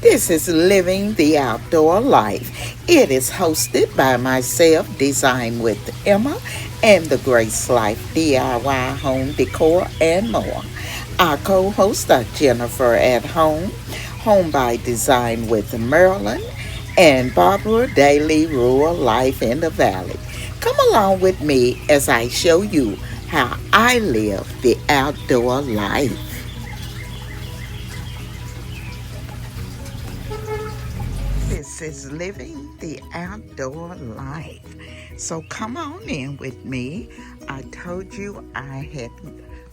This is Living the Outdoor Life. It is hosted by myself, Design with Emma, and the Grace Life DIY Home Decor and more. Our co-hosts are Jennifer at Home by Design with Marilyn, and Barbara Daily Rural Life in the Valley. Come along with me as I show you how I live the outdoor life. This is Living the Outdoor Life. So come on in with me. I told you I had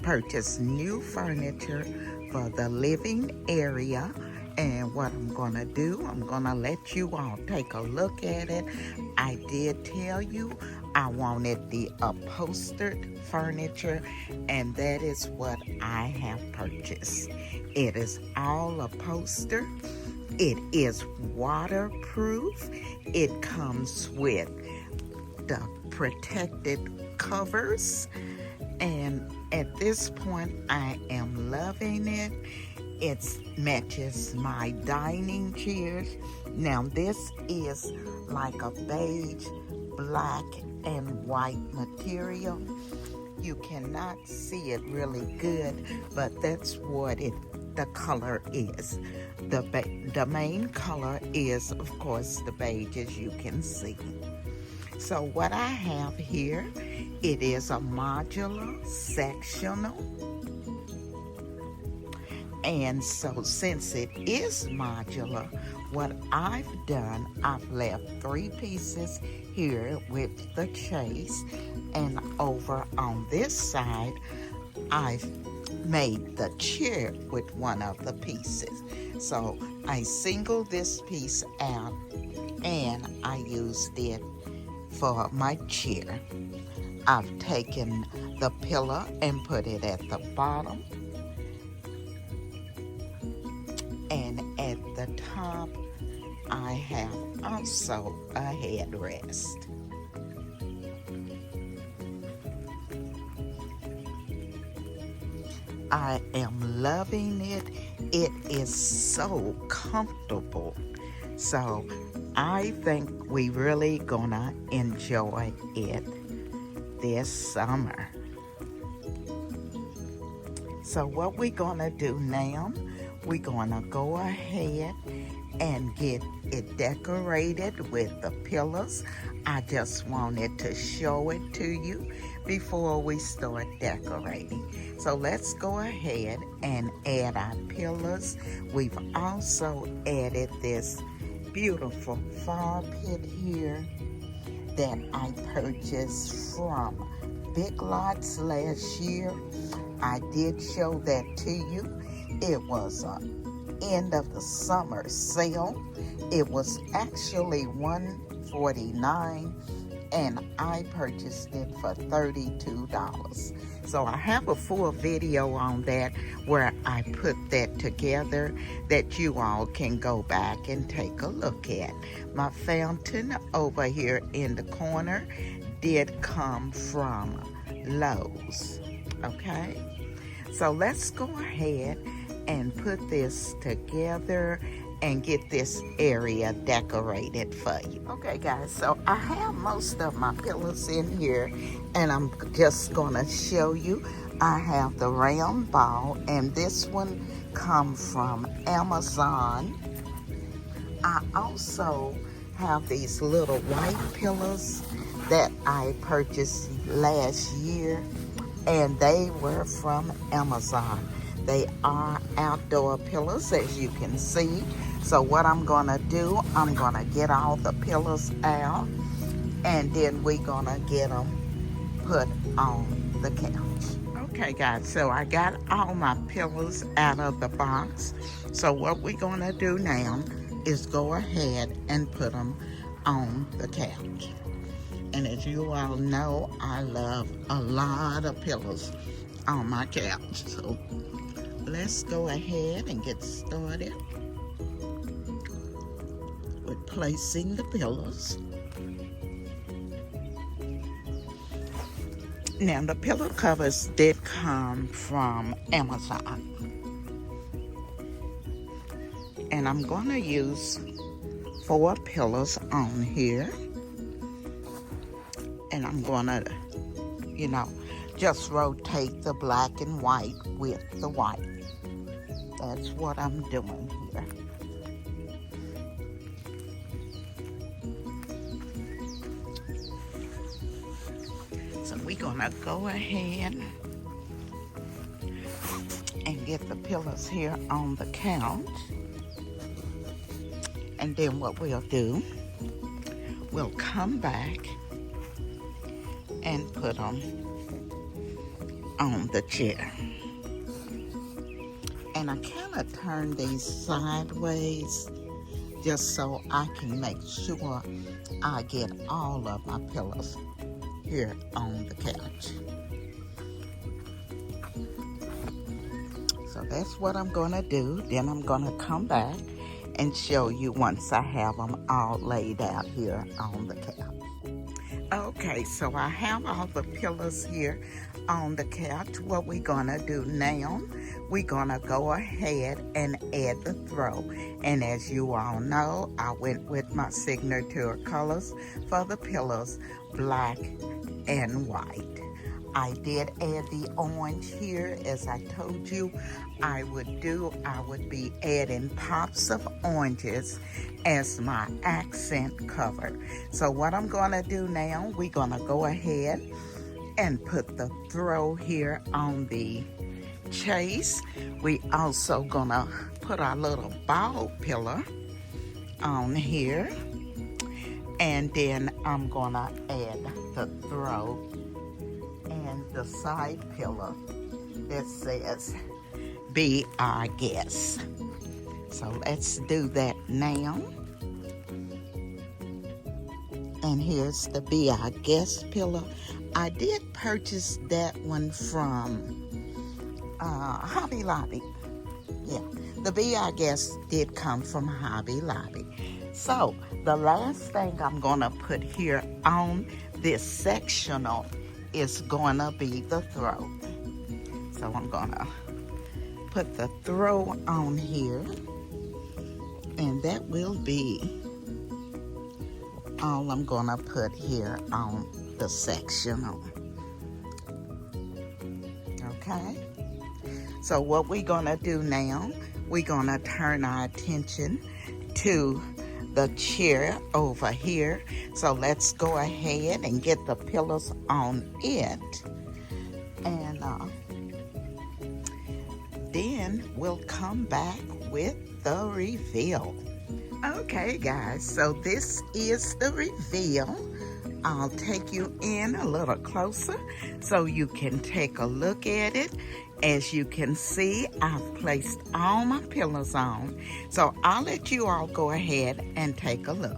purchased new furniture for the living area. And what I'm going to do, I'm going to let you all take a look at it. I did tell you I wanted the upholstered furniture, and that is what I have purchased. It is all upholstered. It is waterproof. It comes with the protected covers. And at this point, I am loving it. It matches my dining chairs. Now, this is like a beige, black, and white material. You cannot see it really good, but that's what the color is. The main color is, of course, the beige, as you can see. So what I have here, it is a modular sectional. And so since it is modular, what I've done, I've left 3 pieces here with the chase, and over on this side, I've made the chair with one of the pieces. So I singled this piece out and I used it for my chair. I've taken the pillow and put it at the bottom, and at the top I have also a headrest. I am loving it. It is so comfortable. So I think we really gonna enjoy it this summer. So what we're gonna do now, we're gonna go ahead and get it decorated with the pillows. I just wanted to show it to you before we start decorating. So let's go ahead and add our pillows. We've also added this beautiful fire pit here that I purchased from Big Lots last year. I did show that to you. It was an end of the summer sale. It was actually $149, and I purchased it for $32. So I have a full video on that where I put that together that you all can go back and take a look at. My fountain over here in the corner did come from Lowe's. Okay, so let's go ahead and put this together and get this area decorated for you. Okay guys, so I have most of my pillows in here, and I'm just gonna show you. I have the round ball, and this one come from Amazon. I also have these little white pillows that I purchased last year, and they were from Amazon. They are outdoor pillows, as you can see. So what I'm gonna do, I'm gonna get all the pillows out, and then we're gonna get them put on the couch. Okay guys, so I got all my pillows out of the box. So what we're gonna do now is go ahead and put them on the couch. And as you all know, I love a lot of pillows on my couch. So let's go ahead and get started with placing the pillows. Now the pillow covers did come from Amazon. And I'm going to use 4 pillows on here. And I'm going to, just rotate the black and white with the white. That's what I'm doing here. So we're going to go ahead and get the pillows here on the couch. And then what we'll do, we'll come back and put them on the chair. And I kind of turn these sideways just so I can make sure I get all of my pillows here on the couch. So that's what I'm gonna do. Then I'm gonna come back and show you once I have them all laid out here on the couch. Okay, so I have all the pillows here on the couch. What we're gonna do now, we're gonna go ahead and add the throw. And as you all know, I went with my signature colors for the pillows, black and white. I did add the orange here. As I told you I would be adding pops of oranges as my accent cover. So what I'm gonna do now, we're gonna go ahead and put the throw here on the chase. We also gonna put our little ball pillow on here. And then I'm gonna add the throw and the side pillow that says, "Be our guest." So let's do that now. And here's the Be Our Guest pillow. I did purchase that one from Hobby Lobby. Yeah, the Be Our Guest did come from Hobby Lobby. So the last thing I'm gonna put here on this sectional is gonna be the throw. So I'm gonna put the throw on here, and that will be all I'm gonna put here on the sectional. Okay, so what we're gonna do now, we're gonna turn our attention to the chair over here. So let's go ahead and get the pillows on it, and then we'll come back with the reveal. Okay guys, so this is the reveal. I'll take you in a little closer so you can take a look at it. As you can see, I've placed all my pillows on. So I'll let you all go ahead and take a look.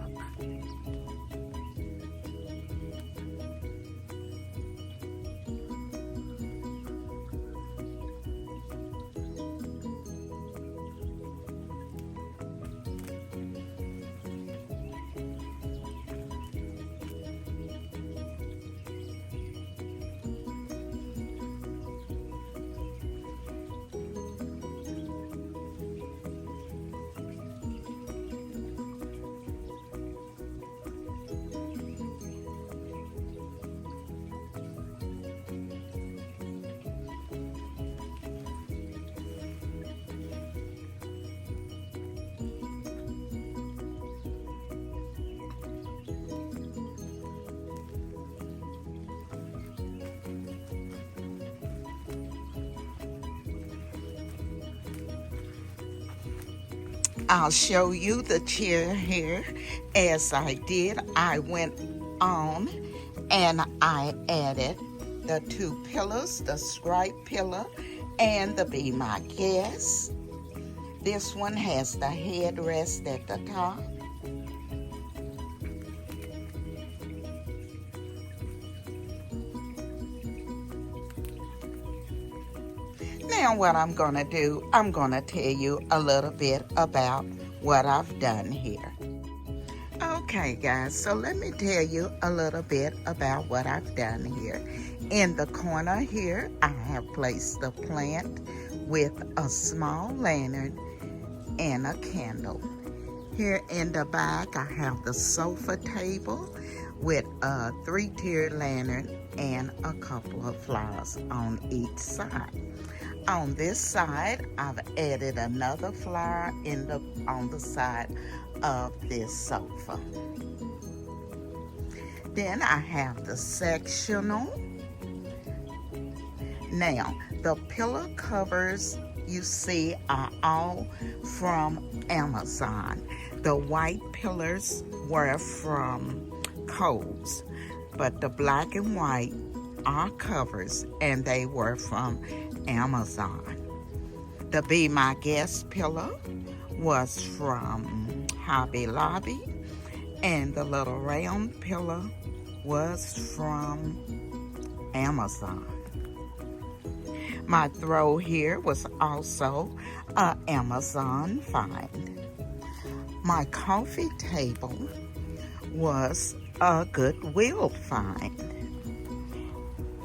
I'll show you the chair here. As I did, I went on and I added the 2 pillows, the stripe pillow and the Be My Guest. This one has the headrest at the top. Now what I'm gonna do, I'm gonna tell you a little bit about what I've done here. Okay guys, so let me tell you a little bit about what I've done here. In the corner here, I have placed the plant with a small lantern and a candle. Here in the back, I have the sofa table with a 3-tier lantern and a couple of flowers on each side. On this side, I've added another flower on the side of this sofa. Then I have the sectional. Now, the pillow covers you see are all from Amazon. The white pillars were from Kohl's, but the black and white are covers, and they were from Amazon. The Be My Guest pillow was from Hobby Lobby, and the little round pillow was from Amazon. My throw here was also an Amazon find. My coffee table was a Goodwill find.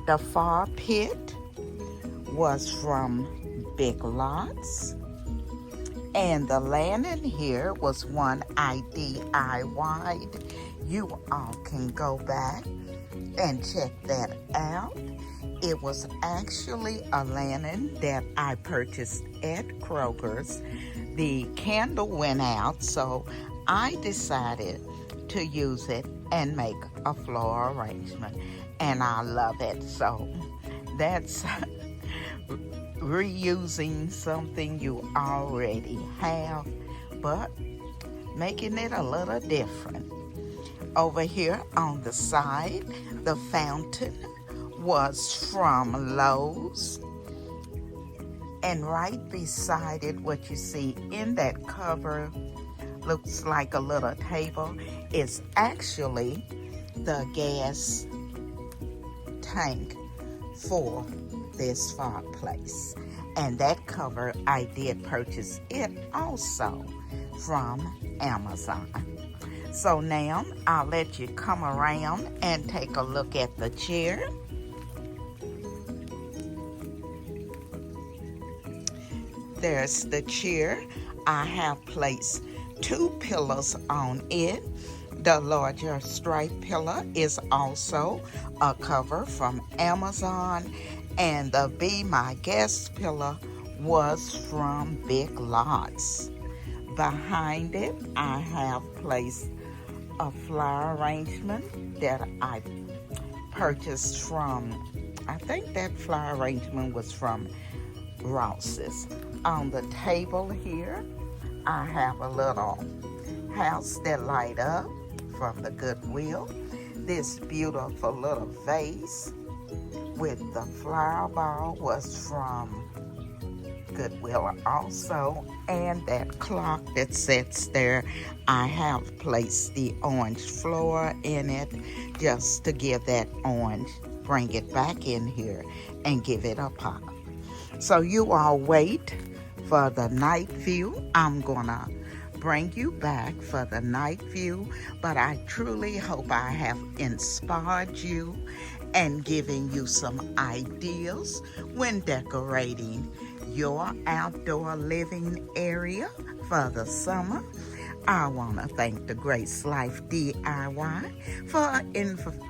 The far pit was from Big Lots. And the lantern here was one I DIY'd. You all can go back and check that out. It was actually a lantern that I purchased at Kroger's. The candle went out, so I decided to use it and make a floral arrangement. And I love it. So that's reusing something you already have, but making it a little different. Over here on the side, the fountain was from Lowe's, and right beside it, what you see in that cover looks like a little table is actually the gas tank for this fireplace. And that cover, I did purchase it also from Amazon. So now I'll let you come around and take a look at the chair. There's the chair. I have placed 2 pillows on it. The larger striped pillow is also a cover from Amazon, and the Be My Guest pillow was from Big Lots. Behind it, I have placed a flower arrangement that I purchased from, I think that flower arrangement was from Ross's. On the table here, I have a little house that light up from the Goodwill. This beautiful little vase with the flower ball was from Goodwill also. And that clock that sits there, I have placed the orange flower in it just to give that orange, bring it back in here and give it a pop. So you all wait for the night view. I'm gonna bring you back for the night view, but I truly hope I have inspired you and given you some ideas when decorating your outdoor living area for the summer. I want to thank the Grace Life DIY for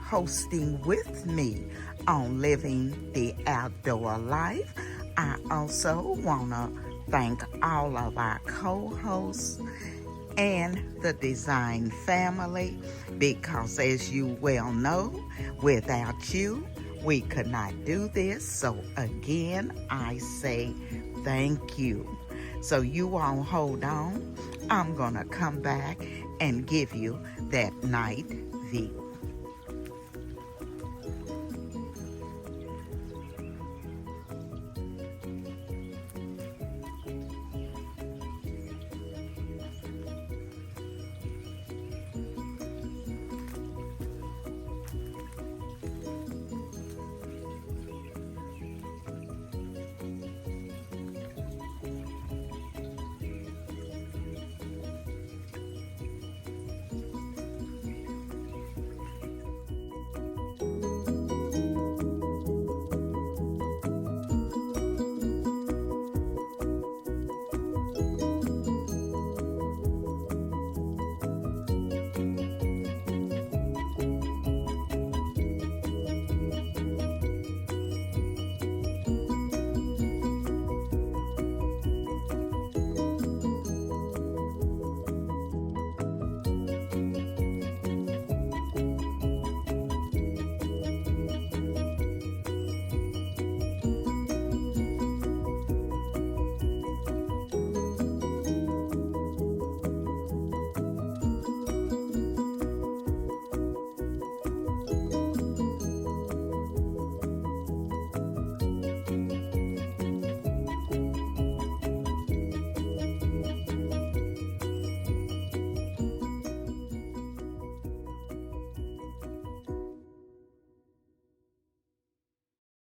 hosting with me on Living the Outdoor Life. I also want to thank all of our co-hosts and the design family, because as you well know, without you, we could not do this. So again, I say thank you. So you all hold on. I'm going to come back and give you that night view.